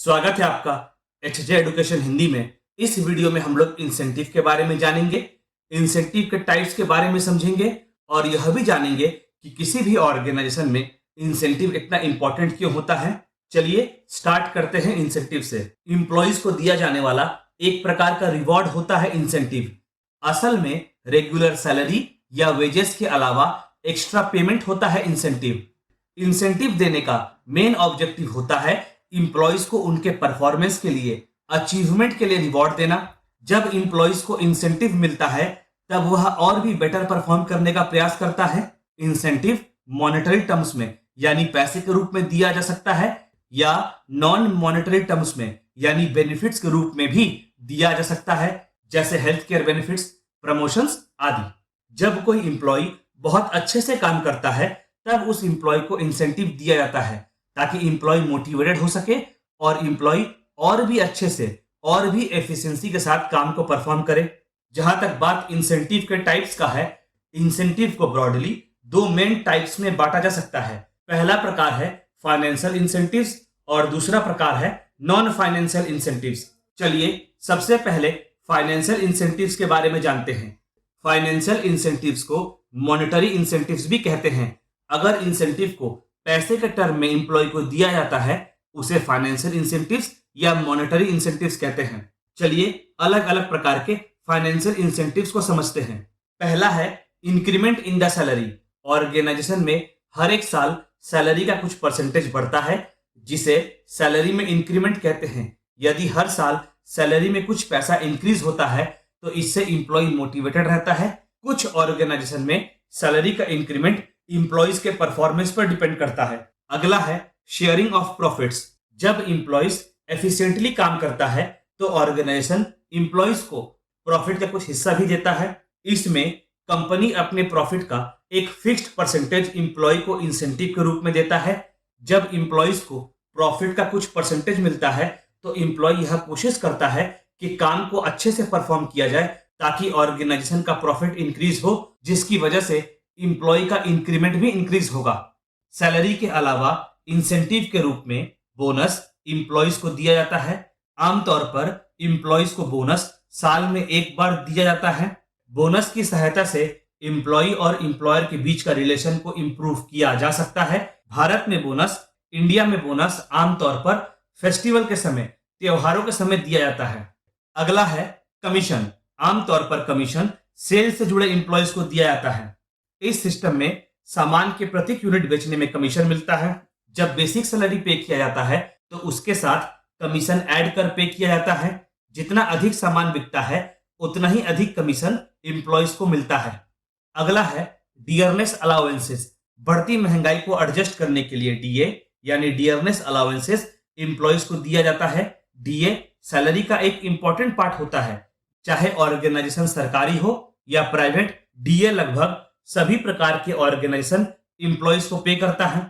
स्वागत है आपका एचजे एडुकेशन हिंदी में। इस वीडियो में हम लोग इंसेंटिव के बारे में जानेंगे, इंसेंटिव के टाइप्स के बारे में समझेंगे और यह भी जानेंगे कि किसी भी ऑर्गेनाइजेशन में इंसेंटिव इतना इंपॉर्टेंट क्यों होता है। चलिए स्टार्ट करते हैं इंसेंटिव से। इंप्लॉइज को दिया जाने वाला एक प्रकार का रिवॉर्ड होता है इंसेंटिव। असल में रेगुलर सैलरी या वेजेस के अलावा एक्स्ट्रा पेमेंट होता है इंसेंटिव। इंसेंटिव देने का मेन ऑब्जेक्टिव होता है इंप्लॉइज को उनके परफॉर्मेंस के लिए, अचीवमेंट के लिए रिवॉर्ड देना। जब इंप्लॉइज को इंसेंटिव मिलता है तब वह और भी बेटर परफॉर्म करने का प्रयास करता है। इंसेंटिव मॉनेटरी टर्म्स में यानी पैसे के रूप में दिया जा सकता है या नॉन मॉनेटरी टर्म्स में यानी बेनिफिट्स के रूप में भी दिया जा सकता है, जैसे हेल्थ केयर बेनिफिट्स, प्रमोशंस आदि। जब कोई इंप्लॉय बहुत अच्छे से काम करता है तब उस इंप्लॉय को इंसेंटिव दिया जाता है ताकि इंप्लॉय मोटिवेटेड हो सके और इंप्लॉय और भी अच्छे से और भी एफिशिएंसी के साथ काम को परफॉर्म करे। जहां तक बात इंसेंटिव के टाइप्स का है, इंसेंटिव को ब्रॉडली दो मेन टाइप्स में बांटा जा सकता है। पहला प्रकार है फाइनेंशियल इंसेंटिव्स और दूसरा प्रकार है नॉन फाइनेंशियल इंसेंटिव्स। चलिए सबसे पहले फाइनेंशियल इंसेंटिव्स के बारे में जानते हैं। फाइनेंशियल इंसेंटिव्स को मॉनेटरी इंसेंटिव्स भी कहते हैं। अगर इंसेंटिव को पैसे के टर्म में इंप्लॉय को दिया जाता है उसे फाइनेंशियल इंसेंटिव्स या मॉनेटरी इंसेंटिव्स कहते हैं। चलिए अलग अलग प्रकार के फाइनेंशियल इंसेंटिव्स को समझते हैं। पहला है increment in the salary. Organization में हर एक साल सैलरी का कुछ परसेंटेज बढ़ता है जिसे सैलरी में इंक्रीमेंट कहते हैं। यदि हर साल सैलरी में कुछ पैसा इंक्रीज होता है तो इससे इंप्लॉय मोटिवेटेड रहता है। कुछ ऑर्गेनाइजेशन में सैलरी का इंक्रीमेंट इंप्लॉइज के परफॉर्मेंस पर डिपेंड करता है। अगला है शेयरिंग ऑफ प्रॉफिट्स। जब इंप्लॉइज एफिशिएंटली काम करता है तो ऑर्गेनाइजेशन इंप्लॉइज को प्रॉफिट का कुछ हिस्सा भी देता है। इसमें कंपनी अपने प्रॉफिट का एक फिक्स्ड परसेंटेज इंप्लॉय को इंसेंटिव के रूप में देता है। जब इंप्लॉइज को प्रॉफिट का कुछ परसेंटेज मिलता है तो इंप्लॉय यह कोशिश करता है कि काम को अच्छे से परफॉर्म किया जाए ताकि ऑर्गेनाइजेशन का प्रॉफिट इंक्रीज हो, जिसकी वजह से इंप्लॉय का इंक्रीमेंट भी इंक्रीज होगा। सैलरी के अलावा इंसेंटिव के रूप में बोनस इंप्लॉइज को दिया जाता है। आमतौर पर इंप्लॉइज को बोनस साल में एक बार दिया जाता है। बोनस की सहायता से इंप्लॉय और इंप्लॉयर के बीच का रिलेशन को इंप्रूव किया जा सकता है। भारत में बोनस, इंडिया में बोनस आमतौर पर फेस्टिवल के समय, त्योहारों के समय दिया जाता है। अगला है कमीशन। आमतौर पर कमीशन सेल्स से जुड़े इंप्लॉइज को दिया जाता है। इस सिस्टम में सामान के प्रति यूनिट बेचने में कमीशन मिलता है। जब बेसिक सैलरी पे किया जाता है तो उसके साथ कमीशन ऐड कर पे किया जाता है। जितना अधिक सामान बिकता है उतना ही अधिक कमीशन इंप्लॉइज को मिलता है। अगला है डियरनेस अलाउंसेस। बढ़ती महंगाई को एडजस्ट करने के लिए डीए यानी डियरनेस अलाउंसेस इंप्लॉइज को दिया जाता है। डीए सैलरी का एक इंपॉर्टेंट पार्ट होता है। चाहे ऑर्गेनाइजेशन सरकारी हो या प्राइवेट, डीए लगभग सभी प्रकार के ऑर्गेनाइजेशन इंप्लॉइज को पे करता है।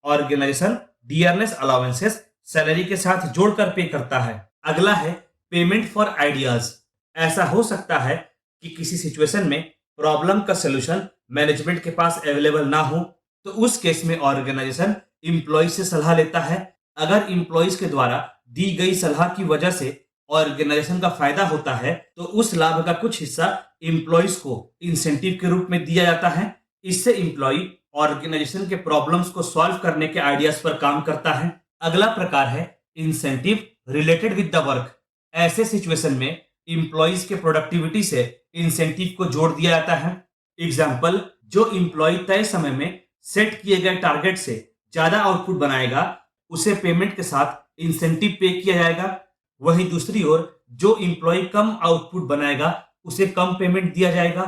ऑर्गेनाइजेशन डियरनेस अलाउंसेस सैलरी के साथ जोड़कर पे करता है। अगला है पेमेंट फॉर आइडियाज। ऐसा हो सकता है कि किसी सिचुएशन में प्रॉब्लम का सलूशन मैनेजमेंट के पास अवेलेबल ना हो तो उस केस में ऑर्गेनाइजेशन इंप्लॉइज से सलाह लेता है। अगर इंप्लॉइज के द्वारा दी गई सलाह की वजह से ऑर्गेनाइजेशन का फायदा होता है तो उस लाभ का कुछ हिस्सा इंप्लॉइज को इंसेंटिव के रूप में दिया जाता है। इससे इंप्लॉय ऑर्गेनाइजेशन के प्रॉब्लम्स को सॉल्व करने के आइडियाज पर काम करता है। अगला प्रकार है incentive related with the work. ऐसे सिचुएशन में इंप्लॉइज के प्रोडक्टिविटी से इंसेंटिव को जोड़ दिया जाता है। एग्जाम्पल, जो इंप्लॉय तय समय में सेट किए गए टारगेट से ज्यादा आउटपुट बनाएगा उसे पेमेंट के साथ इंसेंटिव पे किया जाएगा। वहीं दूसरी ओर जो इंप्लॉय कम आउटपुट बनाएगा उसे कम पेमेंट दिया जाएगा।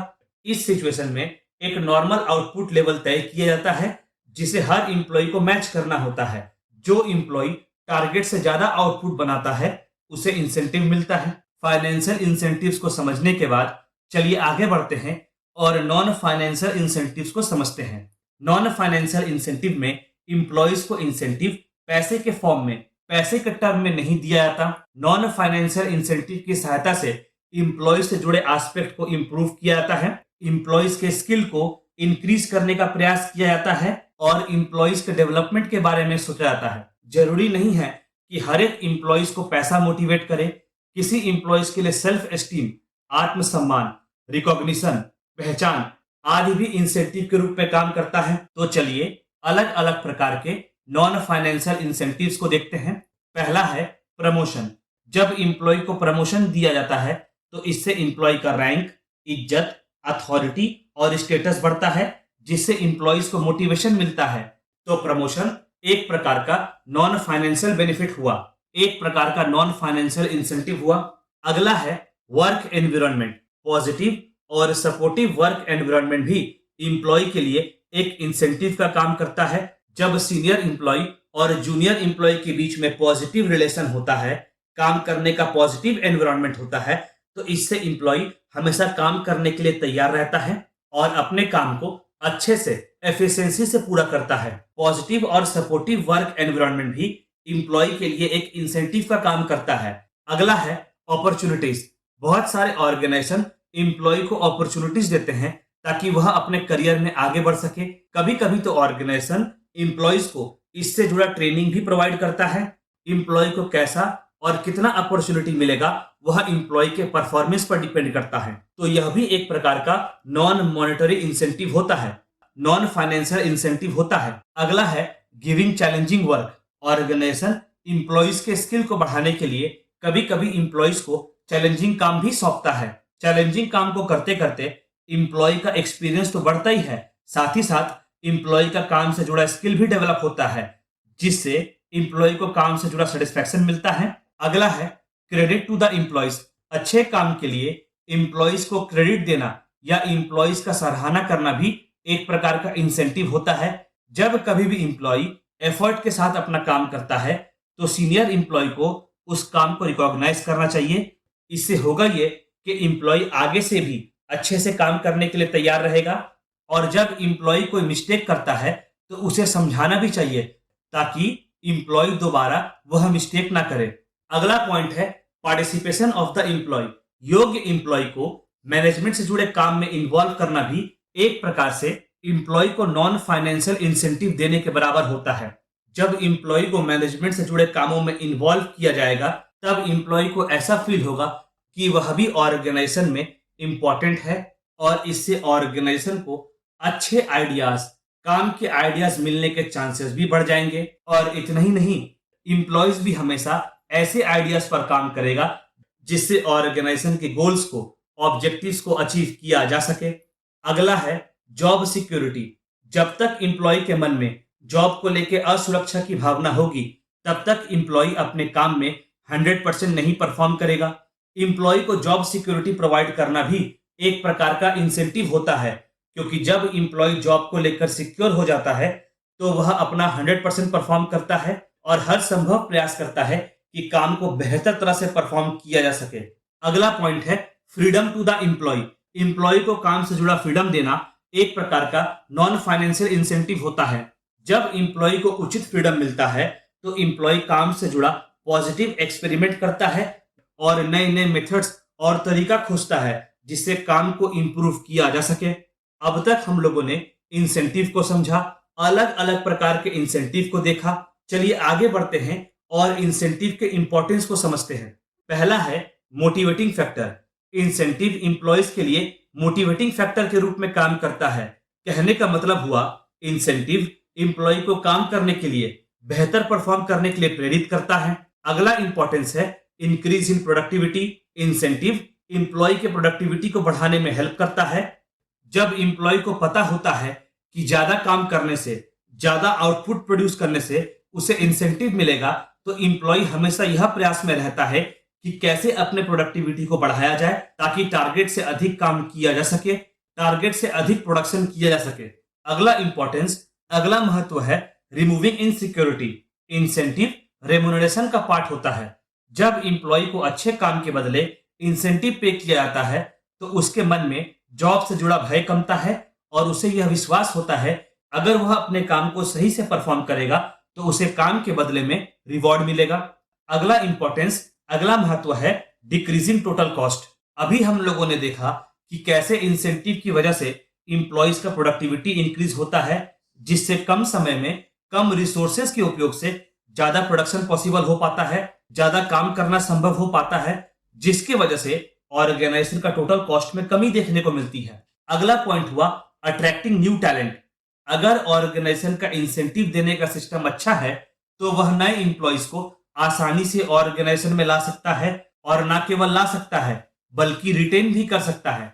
इस सिचुएशन में एक नॉर्मल आउटपुट लेवल तय किया जाता है जिसे हर इंप्लॉय को मैच करना होता है। जो इंप्लॉय टारगेट से ज्यादा आउटपुट बनाता है उसे इंसेंटिव मिलता है। फाइनेंशियल इंसेंटिव्स को समझने के बाद चलिए आगे बढ़ते हैं और नॉन फाइनेंशियल इंसेंटिव्स को समझते हैं। नॉन फाइनेंशियल इंसेंटिव में इंप्लॉइज को इंसेंटिव पैसे के फॉर्म में, पैसे के टर्म में नहीं दिया जाता। नॉन फाइनेंशियल इंसेंटिव की सहायता से इंप्लॉइज से जुड़े एस्पेक्ट को इंप्रूव किया जाता है। इंप्लॉइज के स्किल को इंक्रीज करने का प्रयास किया जाता है और इंप्लॉइज के डेवलपमेंट के बारे में सोचा जाता है। जरूरी नहीं है कि हर एक इंप्लॉइज को पैसा मोटिवेट करे, किसी इंप्लॉइज के लिए सेल्फ एस्टीम, आत्मसम्मान, रिकॉग्निशन, पहचान आदि भी इंसेंटिव के रूप में काम करता है। तो चलिए अलग अलग प्रकार के नॉन फाइनेंशियल इंसेंटिव्स को देखते हैं। पहला है प्रमोशन। जब इंप्लॉय को प्रमोशन दिया जाता है तो इससे इंप्लॉय का रैंक, इज्जत, अथॉरिटी और स्टेटस बढ़ता है, जिससे इंप्लॉइज को मोटिवेशन मिलता है। तो प्रमोशन एक प्रकार का नॉन फाइनेंशियल बेनिफिट हुआ, एक प्रकार का नॉन फाइनेंशियल इंसेंटिव हुआ। अगला है वर्क एनवायरनमेंट। पॉजिटिव और सपोर्टिव वर्क एनवायरनमेंट भी इंप्लॉय के लिए एक इंसेंटिव का काम करता है। जब सीनियर इंप्लॉय और जूनियर इंप्लॉय के बीच में पॉजिटिव रिलेशन होता है, काम करने का पॉजिटिव एनवायरनमेंट होता है, तो इससे इंप्लॉय हमेशा काम करने के लिए तैयार रहता है और अपने काम को अच्छे से, एफिशिएंसी से पूरा करता है। पॉजिटिव और सपोर्टिव वर्क एनवायरनमेंट भी इंप्लॉय के लिए एक इंसेंटिव का काम करता है। अगला है अपॉर्चुनिटीज। बहुत सारे ऑर्गेनाइजेशन इंप्लॉय को अपॉर्चुनिटीज देते हैं ताकि वह अपने करियर में आगे बढ़ सके। कभी कभी तो ऑर्गेनाइजेशन इंप्लॉयज को इससे जुड़ा ट्रेनिंग भी प्रोवाइड करता है। इंप्लॉय को कैसा और कितना अपॉर्चुनिटी मिलेगा वह इंप्लॉय के परफॉर्मेंस पर डिपेंड करता है। तो यह भी एक प्रकार का नॉन मॉनेटरी इंसेंटिव होता है, नॉन फाइनेंशियल इंसेंटिव होता है। अगला है giving challenging work. Organization employees के स्किल को बढ़ाने के लिए कभी कभी इंप्लॉइज को चैलेंजिंग काम भी सौंपता है। चैलेंजिंग काम को करते करते इंप्लॉय का एक्सपीरियंस तो बढ़ता ही है, साथ ही साथ इंप्लॉय का काम से जुड़ा स्किल भी डेवलप होता है, जिससे इंप्लॉय को काम से जुड़ा सेटिस्फैक्शन मिलता है। अगला है क्रेडिट टू द एम्प्लॉइज। अच्छे काम के लिए एम्प्लॉइज को क्रेडिट देना या एम्प्लॉइज का सराहना करना भी एक प्रकार का इंसेंटिव होता है। जब कभी भी एम्प्लॉय एफर्ट के साथ अपना काम करता है तो सीनियर एम्प्लॉय को उस काम को रिकॉग्नाइज करना चाहिए। इससे होगा ये कि एम्प्लॉय आगे से भी अच्छे से काम करने के लिए तैयार रहेगा, और जब एम्प्लॉय कोई मिस्टेक करता है तो उसे समझाना भी चाहिए ताकि एम्प्लॉय दोबारा वह मिस्टेक ना करे। अगला पॉइंट है पार्टिसिपेशन ऑफ द एम्प्लॉय। योग्य एम्प्लॉय को मैनेजमेंट से जुड़े काम में इन्वॉल्व करना भी एक प्रकार से एम्प्लॉय को नॉन फाइनेंशियल इंसेंटिव देने के बराबर होता है। जब एम्प्लॉय को मैनेजमेंट से जुड़े कामों में इन्वॉल्व किया जाएगा तब एम्प्लॉय को ऐसा फील होगा कि वह भी ऑर्गेनाइजेशन में इंपॉर्टेंट है, और इससे ऑर्गेनाइजेशन को अच्छे आइडियाज, काम के आइडियाज मिलने के चांसेस भी बढ़ जाएंगे। और इतना ही नहीं, एम्प्लॉयज भी हमेशा ऐसे आइडियाज पर काम करेगा जिससे ऑर्गेनाइजेशन के गोल्स को, ऑब्जेक्टिव्स को अचीव किया जा सके। अगला है जॉब सिक्योरिटी। जब तक एम्प्लॉय के मन में जॉब को लेकर असुरक्षा की भावना होगी तब तक एम्प्लॉय अपने काम में 100% नहीं परफॉर्म करेगा। एम्प्लॉय को जॉब सिक्योरिटी प्रोवाइड करना भी एक प्रकार का इंसेंटिव होता है, क्योंकि जब एम्प्लॉय जॉब को लेकर सिक्योर हो जाता है तो वह अपना 100% परफॉर्म करता है और हर संभव प्रयास करता है कि काम को बेहतर तरह से परफॉर्म किया जा सके। अगला पॉइंट है freedom to the employee. Employee को काम से जुड़ा फ्रीडम देना एक प्रकार का नॉन फाइनेंशियल इंसेंटिव होता है। जब एम्प्लॉय को उचित फ्रीडम मिलता है तो एम्प्लॉय काम से जुड़ा पॉजिटिव एक्सपेरिमेंट करता है और नए नए मेथड्स और तरीका खोजता है जिससे काम को इंप्रूव किया जा सके। अब तक हम लोगों ने इंसेंटिव को समझा, अलग अलग प्रकार के इंसेंटिव को देखा। चलिए आगे बढ़ते हैं और इंसेंटिव के इंपॉर्टेंस को समझते हैं। पहला है मोटिवेटिंग फैक्टर। इंसेंटिव एम्प्लॉयज के लिए मोटिवेटिंग फैक्टर के रूप में काम करता है। कहने का मतलब हुआ इंसेंटिव एम्प्लॉय को काम करने के लिए, बेहतर परफॉर्म करने के लिए प्रेरित करता है। अगला इंपॉर्टेंस है increase in productivity. Incentive employee के प्रोडक्टिविटी को बढ़ाने में हेल्प करता है। जब एम्प्लॉय को पता होता है कि ज्यादा काम करने से, ज्यादा आउटपुट प्रोड्यूस करने से उसे इंसेंटिव मिलेगा तो एम्प्लॉय हमेशा यह प्रयास में रहता है कि कैसे अपने प्रोडक्टिविटी को बढ़ाया जाए ताकि टारगेट से अधिक काम किया जा सके, टारगेट से अधिक प्रोडक्शन किया जा सके। अगला इंपॉर्टेंस, अगला महत्व है रिमूविंग इनसिक्योरिटी। इंसेंटिव रेम्यूनरेशन का पार्ट होता है। जब एम्प्लॉय को अच्छे काम के बदले इंसेंटिव पे किया जाता है तो उसके मन में जॉब से जुड़ा भय कमता है और उसे यह विश्वास होता है अगर वह अपने काम को सही से परफॉर्म करेगा तो उसे काम के बदले में रिवॉर्ड मिलेगा। अगला इंपॉर्टेंस, अगला महत्व है डिक्रीजिंग टोटल कॉस्ट। अभी हम लोगों ने देखा कि कैसे इंसेंटिव की वजह से इंप्लॉइज का प्रोडक्टिविटी इंक्रीज होता है, जिससे कम समय में कम रिसोर्सेज के उपयोग से ज्यादा प्रोडक्शन पॉसिबल हो पाता है, ज्यादा काम करना संभव हो पाता है, जिसकी वजह से ऑर्गेनाइजेशन का टोटल कॉस्ट में कमी देखने को मिलती है। अगला पॉइंट हुआ अट्रैक्टिंग न्यू टैलेंट। अगर ऑर्गेनाइजेशन का इंसेंटिव देने का सिस्टम अच्छा है तो वह नए इंप्लॉइज को आसानी से ऑर्गेनाइजेशन में ला सकता है, और ना केवल ला सकता है बल्कि रिटेन भी कर सकता है।